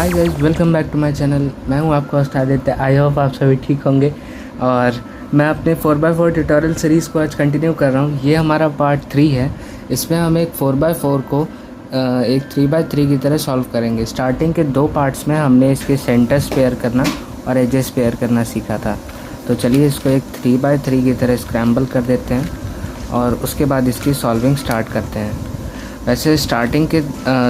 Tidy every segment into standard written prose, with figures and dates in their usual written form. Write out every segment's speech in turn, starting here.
Hi guys, welcome back to my channel. मैं हूं आपका होस्ट आदित्य। आई होप आप सभी ठीक होंगे। और मैं अपने 4x4 ट्यूटोरियल सीरीज़ को आज कंटिन्यू कर रहा हूं। ये हमारा पार्ट 3 है। इसमें हम एक 4x4 को एक 3x3 की तरह सॉल्व करेंगे। स्टार्टिंग के 2 पार्ट्स में हमने इसके सेंटर्स पेयर करना और एजेस पेयर करना सीखा था। तो चलिए इसको एक 3x3 की तरह स्क्रैम्बल कर देते हैं और उसके बाद इसकी सॉल्विंग स्टार्ट करते हैं। वैसे स्टार्टिंग के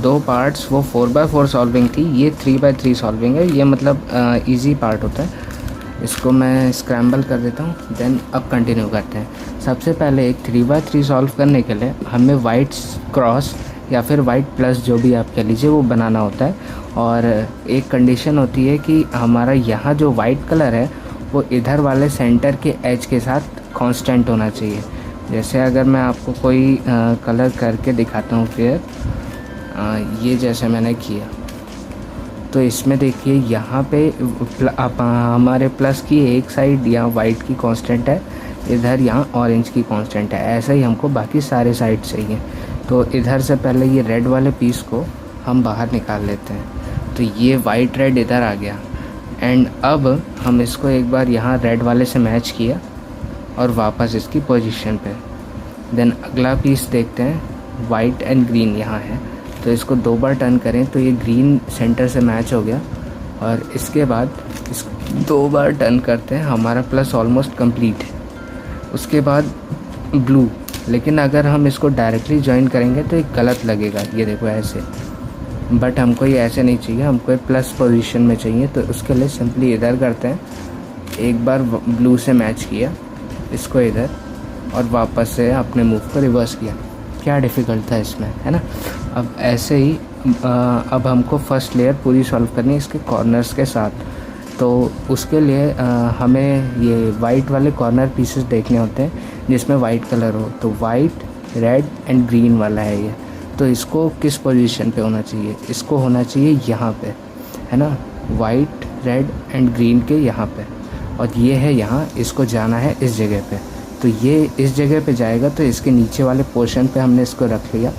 2 पार्ट्स वो 4x4 सॉल्विंग थी, ये 3x3 सॉल्विंग है। ये मतलब इजी पार्ट होता है। इसको मैं स्क्रैम्बल कर देता हूँ, देन अब कंटिन्यू करते हैं। सबसे पहले एक 3x3 सॉल्व करने के लिए हमें वाइट क्रॉस या फिर वाइट प्लस जो भी आप कह लीजिए वो बनाना होता है। और एक कंडीशन होती है कि हमारा यहाँ जो वाइट कलर है वो इधर वाले सेंटर के एज के साथ कांस्टेंट होना चाहिए। जैसे अगर मैं आपको कोई कलर करके दिखाता हूँ, फिर ये जैसे मैंने किया तो इसमें देखिए यहाँ पे हमारे प्लस की एक साइड यहाँ वाइट की कांस्टेंट है, इधर यहाँ ऑरेंज की कांस्टेंट है। ऐसा ही हमको बाकी सारे साइड चाहिए। तो इधर से पहले ये रेड वाले पीस को हम बाहर निकाल लेते हैं। तो ये वाइट रेड इधर आ गया। एंड अब हम इसको एक बार यहाँ रेड वाले से मैच किया और वापस इसकी पोजीशन पे। देन अगला पीस देखते हैं, वाइट एंड ग्रीन यहाँ है। तो इसको 2 बार टर्न करें तो ये ग्रीन सेंटर से मैच हो गया। और इसके बाद इसको 2 बार टर्न करते हैं, हमारा प्लस ऑलमोस्ट कंप्लीट है। उसके बाद ब्लू, लेकिन अगर हम इसको डायरेक्टली ज्वाइन करेंगे तो एक गलत लगेगा। ये देखो ऐसे, बट हमको ये ऐसे नहीं चाहिए, हमको एक प्लस पोजीशन में चाहिए। तो उसके लिए सिंपली इधर करते हैं, एक बार ब्लू से मैच किया इसको इधर और वापस से अपने मूव को रिवर्स किया। क्या डिफ़िकल्ट था इसमें, है ना। अब ऐसे ही अब हमको फर्स्ट लेयर पूरी सॉल्व करनी है इसके कॉर्नर्स के साथ। तो उसके लिए हमें ये वाइट वाले कॉर्नर पीसेस देखने होते हैं जिसमें वाइट कलर हो। तो वाइट, रेड एंड ग्रीन वाला है ये। तो इसको किस पोजीशन पे होना चाहिए? इसको होना चाहिए यहाँ पे, है ना, वाइट, रेड एंड ग्रीन के यहाँ पे। और ये है यहाँ, इसको जाना है इस जगह पे। तो ये इस जगह पे जाएगा तो इसके नीचे वाले पोर्शन पे हमने इसको रख लिया।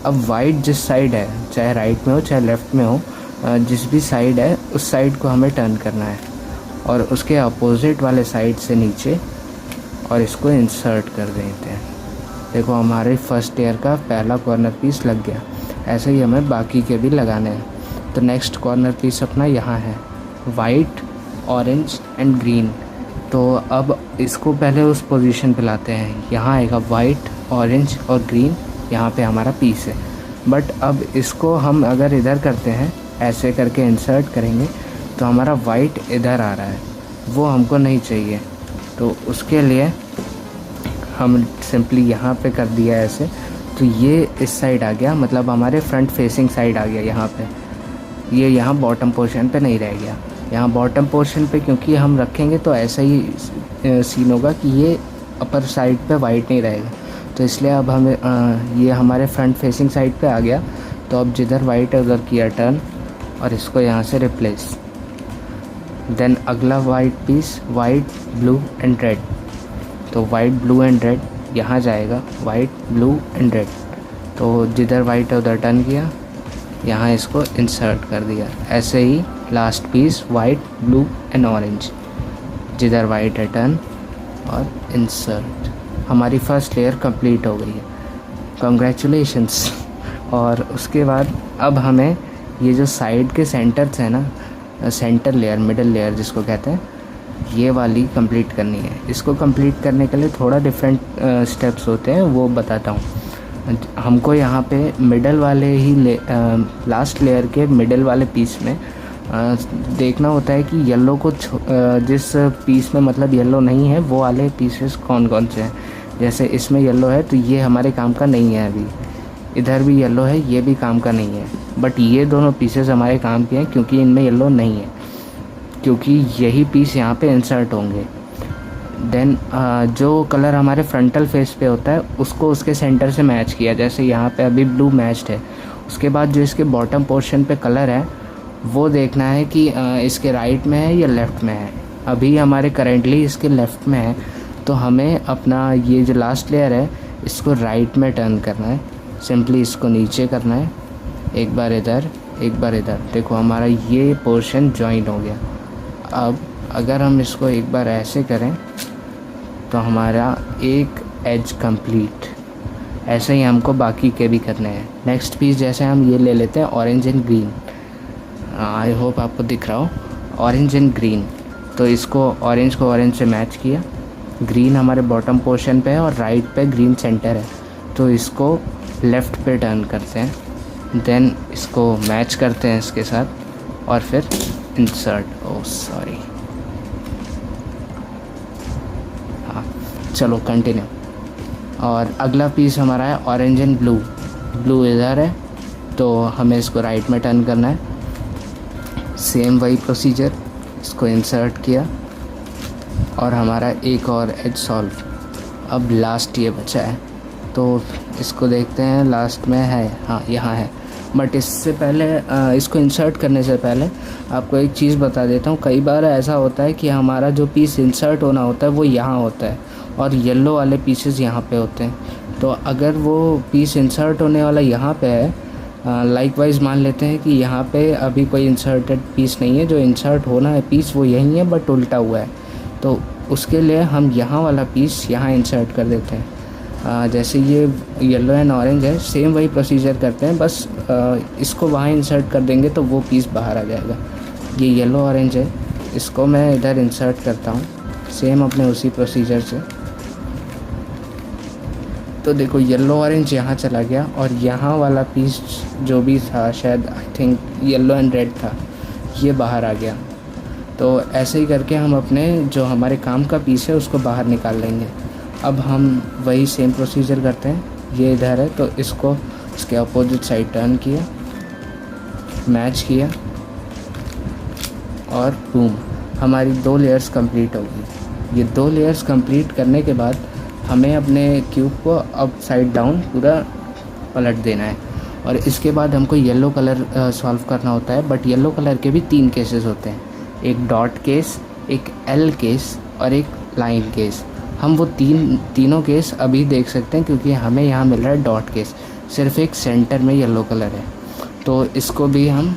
अब वाइट जिस साइड है, चाहे राइट में हो चाहे लेफ़्ट में हो, जिस भी साइड है उस साइड को हमें टर्न करना है और उसके अपोजिट वाले साइड से नीचे और इसको इंसर्ट कर देते हैं। देखो हमारे फर्स्ट लेयर का पहला कॉर्नर पीस लग गया। ऐसे ही हमें बाकी के भी लगाने हैं। तो नेक्स्ट कॉर्नर पीस अपना यहाँ है, वाइट, ऑरेंज एंड ग्रीन। तो अब इसको पहले उस पोजीशन पे लाते हैं। यहाँ आएगा वाइट, ऑरेंज और ग्रीन, यहाँ पे हमारा पीस है। बट अब इसको हम अगर इधर करते हैं, ऐसे करके इंसर्ट करेंगे तो हमारा वाइट इधर आ रहा है, वो हमको नहीं चाहिए। तो उसके लिए हम सिंपली यहाँ पे कर दिया ऐसे। तो ये इस साइड आ गया, मतलब हमारे फ्रंट फेसिंग साइड आ गया यहाँ पे। ये यहाँ बॉटम पोर्शन पे नहीं रह गया। यहाँ बॉटम पोर्शन पे क्योंकि हम रखेंगे तो ऐसा ही सीन होगा कि ये अपर साइड पे वाइट नहीं रहेगा। तो इसलिए अब हमें ये हमारे फ्रंट फेसिंग साइड पे आ गया। तो अब जिधर वाइट है उधर किया टर्न और इसको यहाँ से रिप्लेस। देन अगला white piece, white, blue and red. तो वाइट, ब्लू एंड रेड यहाँ जाएगा, वाइट, ब्लू एंड रेड। तो जिधर वाइट है उधर टर्न किया, यहाँ इसको इंसर्ट कर दिया। ऐसे ही last piece, white, blue and orange, जिधर वाइट है टर्न और इंसर्ट। हमारी फर्स्ट लेयर कंप्लीट हो गई है। कॉन्ग्रेचुलेशंस। और उसके बाद अब हमें ये जो साइड के सेंटर्स हैं ना, सेंटर लेयर, मिडल लेयर जिसको कहते हैं, ये वाली कंप्लीट करनी है। इसको कंप्लीट करने के लिए थोड़ा डिफरेंट स्टेप्स होते हैं, वो बताता हूँ। हमको यहाँ पे मिडल वाले ही लास्ट लेयर के मिडल वाले पीस में देखना होता है कि येलो को जिस पीस में मतलब येलो नहीं है वो वाले पीसेस कौन कौन से हैं। जैसे इसमें येलो है तो ये हमारे काम का नहीं है अभी। इधर भी येलो है, ये भी काम का नहीं है। बट ये दोनों पीसेस हमारे काम के हैं क्योंकि इनमें येलो नहीं है, क्योंकि यही पीस यहाँ पे इंसर्ट होंगे। देन जो कलर हमारे फ्रंटल फेस पे होता है उसको उसके सेंटर से मैच किया। जैसे यहाँ पे अभी ब्लू मैच्ड है। उसके बाद जो इसके बॉटम पोर्शन पे कलर है वो देखना है कि इसके राइट में है या लेफ़्ट में है। अभी हमारे करेंटली इसके लेफ़्ट में है, तो हमें अपना ये जो लास्ट लेयर है इसको राइट में टर्न करना है। सिंपली इसको नीचे करना है, एक बार इधर, एक बार इधर देखो, हमारा ये पोर्शन जॉइन हो गया। अब अगर हम इसको एक बार ऐसे करें तो हमारा एक एज कंप्लीट। ऐसे ही हमको बाकी के भी करने हैं। नेक्स्ट पीस जैसे हम ये ले लेते हैं orange and green. I hope आपको दिख रहा हो, ऑरेंज एंड ग्रीन। तो इसको ऑरेंज को ऑरेंज से मैच किया, ग्रीन हमारे बॉटम पोर्शन पे है और राइट पे ग्रीन सेंटर है, तो इसको लेफ़्ट पे टर्न करते हैं। देन इसको मैच करते हैं इसके साथ और फिर इंसर्ट। ओह सॉरी, हाँ चलो कंटिन्यू। और अगला पीस हमारा है ऑरेंज एंड ब्लू। ब्लू इधर है तो हमें इसको राइट में टर्न करना है। सेम वही प्रोसीजर, इसको इंसर्ट किया और हमारा एक और एज सॉल्व। अब लास्ट ये बचा है तो इसको देखते हैं, लास्ट में है, हाँ यहाँ है। बट इससे पहले इसको इंसर्ट करने से पहले आपको एक चीज़ बता देता हूँ। कई बार ऐसा होता है कि हमारा जो पीस इंसर्ट होना होता है वो यहाँ होता है और येलो वाले पीसेस यहाँ पे होते हैं। तो अगर वो पीस इंसर्ट होने वाला यहाँ पे है, लाइकवाइज मान लेते हैं कि यहाँ पे अभी कोई इंसर्टेड पीस नहीं है, जो इंसर्ट होना है पीस वो यही है बट उल्टा हुआ है, तो उसके लिए हम यहाँ वाला पीस यहाँ इंसर्ट कर देते हैं। जैसे ये येलो एंड ऑरेंज है, सेम वही प्रोसीजर करते हैं, बस इसको वहाँ इंसर्ट कर देंगे तो वो पीस बाहर आ जाएगा। ये येलो ऑरेंज है, इसको मैं इधर इंसर्ट करता हूँ सेम अपने उसी प्रोसीजर से। तो देखो येलो ऑरेंज यहाँ चला गया और यहाँ वाला पीस जो भी था, शायद I think yellow and red था, ये बाहर आ गया। तो ऐसे ही करके हम अपने जो हमारे काम का पीस है उसको बाहर निकाल लेंगे। अब हम वही सेम प्रोसीजर करते हैं, ये इधर है तो इसको इसके अपोजिट साइड टर्न किया, मैच किया और बूम, हमारी 2 लेयर्स कंप्लीट होगी। ये 2 लेयर्स कंप्लीट करने के बाद हमें अपने क्यूब को अप साइड डाउन पूरा पलट देना है। और इसके बाद हमको येलो कलर सॉल्व करना होता है, बट येलो कलर के भी 3 केसेस होते हैं, एक डॉट केस, एक एल केस और एक लाइन केस। हम वो तीनों केस अभी देख सकते हैं क्योंकि हमें यहाँ मिल रहा है डॉट केस, सिर्फ एक सेंटर में येलो कलर है, तो इसको भी हम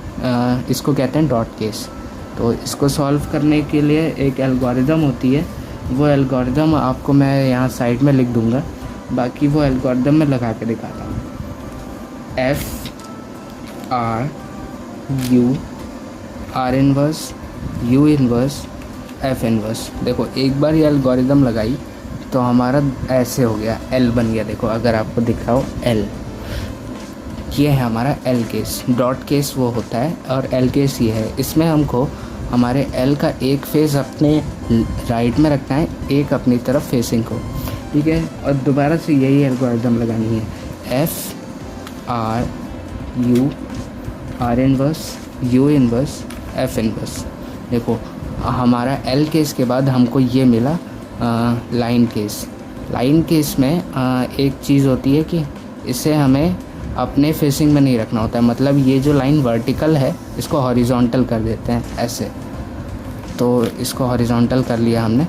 इसको कहते हैं डॉट केस। तो इसको सॉल्व करने के लिए एक एल्गोरिदम होती है, वो एल्गोरिदम आपको मैं यहाँ साइड में लिख दूँगा, बाकी वो एल्गोरिदम मैं लगा के दिखाता हूँ। FRU R inverse, U inverse, F inverse. देखो एक बार ये एल्गोरिदम लगाई तो हमारा ऐसे हो गया, L बन गया। देखो अगर आपको दिख रहा हो L, ये है हमारा L केस। डॉट केस वो होता है और L केस ये है। इसमें हमको हमारे L का एक फेस अपने राइट में रखना है, एक अपनी तरफ फेसिंग को, ठीक है। और दोबारा से यही एल्गोरिदम लगानी है, FRU R inverse, U inverse, F inverse. देखो हमारा L केस के बाद हमको ये मिला लाइन केस। लाइन केस में एक चीज़ होती है कि इसे हमें अपने फेसिंग में नहीं रखना होता है, मतलब ये जो लाइन वर्टिकल है इसको हॉरिजॉन्टल कर देते हैं ऐसे। तो इसको हॉरिजॉन्टल कर लिया हमने,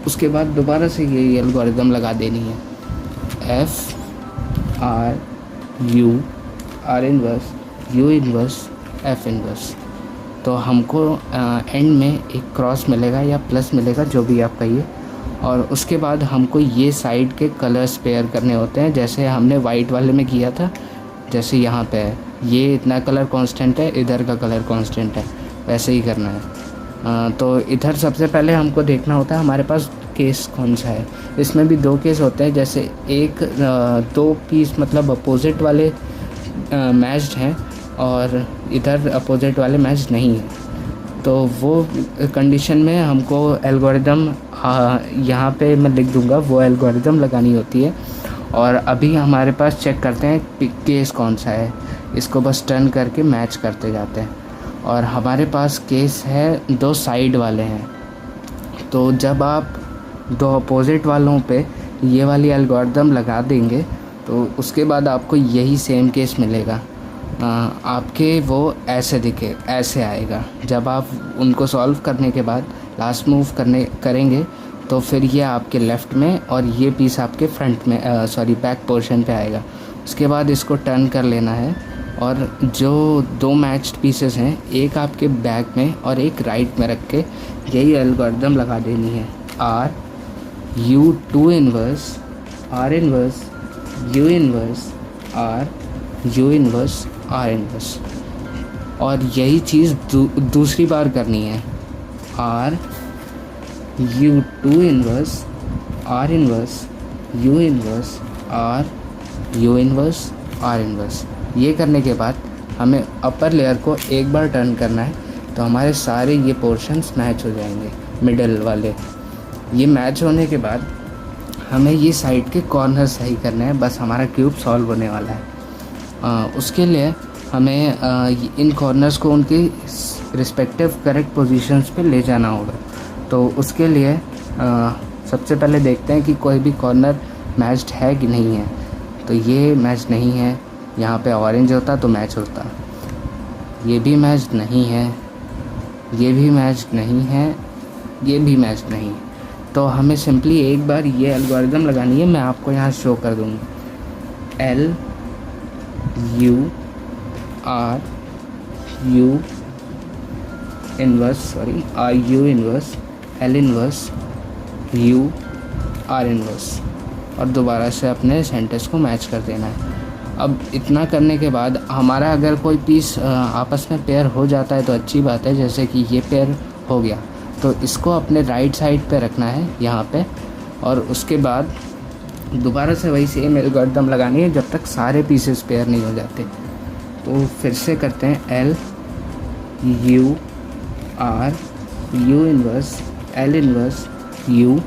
उसके बाद दोबारा से ये एल्गोरिदम लगा देनी है, FRU R inverse, U inverse, F inverse. तो हमको एंड में एक क्रॉस मिलेगा या प्लस मिलेगा, जो भी आप कहिए। और उसके बाद हमको ये साइड के कलर्स पेयर करने होते हैं, जैसे हमने वाइट वाले में किया था। जैसे यहाँ पे है, ये इतना कलर कांस्टेंट है, इधर का कलर कांस्टेंट है, वैसे ही करना है। तो इधर सबसे पहले हमको देखना होता है हमारे पास केस कौन सा है। इसमें भी 2 केस होते हैं, जैसे एक 2 पीस मतलब अपोजिट वाले मैच्ड हैं और इधर अपोजिट वाले मैच नहीं है, तो वो कंडीशन में हमको एल्गोरिदम यहाँ पे मैं लिख दूँगा, वो एल्गोरिदम लगानी होती है। और अभी हमारे पास चेक करते हैं केस कौन सा है, इसको बस टर्न करके मैच करते जाते हैं। और हमारे पास केस है 2 साइड वाले हैं, तो जब आप 2 अपोजिट वालों पे ये वाली एल्गोरिदम लगा देंगे तो उसके बाद आपको यही सेम केस मिलेगा। आपके वो ऐसे दिखे, ऐसे आएगा। जब आप उनको सॉल्व करने के बाद लास्ट मूव करेंगे तो फिर ये आपके लेफ़्ट में और ये पीस आपके फ्रंट में बैक पोर्शन पे आएगा। उसके बाद इसको टर्न कर लेना है और जो 2 मैच्ड पीसेस हैं, एक आपके बैक में और एक राइट में रख के यही एल्गोरिदम लगा देनी है। R U 2 inverse R inverse U inverse R U inverse R inverse, और यही चीज़ दूसरी बार करनी है। R U 2 inverse R inverse U inverse R U inverse R inverse. ये करने के बाद हमें अपर लेयर को एक बार टर्न करना है, तो हमारे सारे ये पोर्शंस मैच हो जाएंगे मिडल वाले। ये मैच होने के बाद हमें ये साइड के कॉर्नर सही करना है, बस हमारा क्यूब सॉल्व होने वाला है। उसके लिए हमें इन कॉर्नर्स को उनकी रिस्पेक्टिव करेक्ट पोजीशंस पे ले जाना होगा। तो उसके लिए सबसे पहले देखते हैं कि कोई भी कॉर्नर मैच्ड है कि नहीं है। तो ये मैच नहीं है, यहाँ पे ऑरेंज होता तो मैच होता। ये भी मैच नहीं है, ये भी मैच नहीं है, ये भी मैच नहीं है। तो हमें सिंपली एक बार ये एल्गोरिदम लगानी है, मैं आपको यहाँ शो कर दूँगा। L U R U inverse R U inverse L inverse U R inverse, और दोबारा से अपने सेंटर्स को मैच कर देना है। अब इतना करने के बाद हमारा अगर कोई पीस आपस में पेयर हो जाता है तो अच्छी बात है, जैसे कि ये पेयर हो गया, तो इसको अपने राइट साइड पे रखना है यहाँ पे, और उसके बाद दोबारा से वही सेम एल्गोरिदम लगानी है जब तक सारे पीसेस पेयर नहीं हो जाते। तो फिर से करते हैं L U R U inverse L inverse U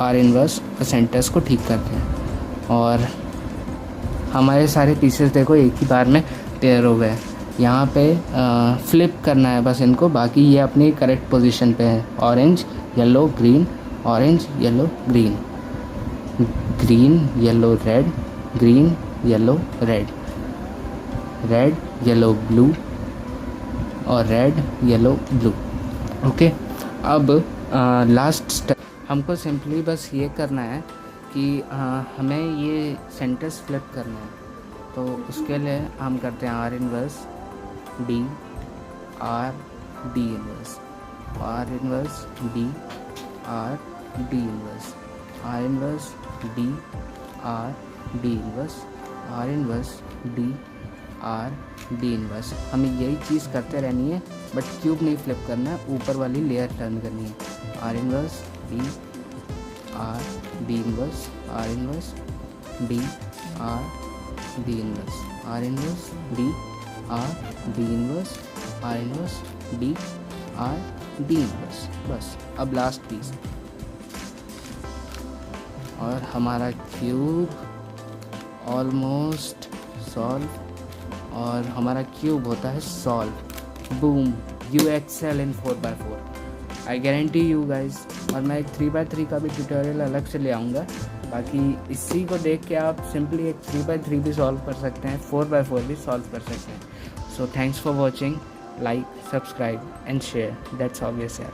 R inverse, centres को ठीक करते हैं और हमारे सारे पीसेस देखो एक ही बार में पेयर हो गए। यहाँ पे फ्लिप करना है बस इनको, बाकी ये अपनी करेक्ट पोजीशन पे है। Orange yellow green, orange yellow green, green yellow red, green yellow red, red yellow blue और रेड येलो ब्लू। ओके, अब लास्ट स्टेप हमको सिंपली बस ये करना है कि हमें ये सेंटर्स फ्लिप करना है। तो उसके लिए हम करते हैं R inverse D R D inverse, R inverse D R D inverse, R inverse D R D inverse, R inverse D R D inverse. हमें यही चीज़ करते रहनी है, बट क्यूब नहीं फ्लिप करना है, ऊपर वाली लेयर टर्न करनी है। R inverse D R D inverse, R inverse D R D inverse, R inverse D R D inverse, R inverse D R D inverse. बस अब लास्ट पीस और हमारा क्यूब ऑलमोस्ट सॉल्व, और हमारा cube होता है solve. Boom, you excel in 4x4, I guarantee you guys. और मैं एक 3x3 का भी ट्यूटोरियल अलग से ले आऊँगा, बाकी इसी को देख के आप सिंपली एक 3x3 भी सॉल्व कर सकते हैं, 4x4 भी सॉल्व कर सकते हैं। So thanks for watching, like, subscribe and share, that's obvious यार।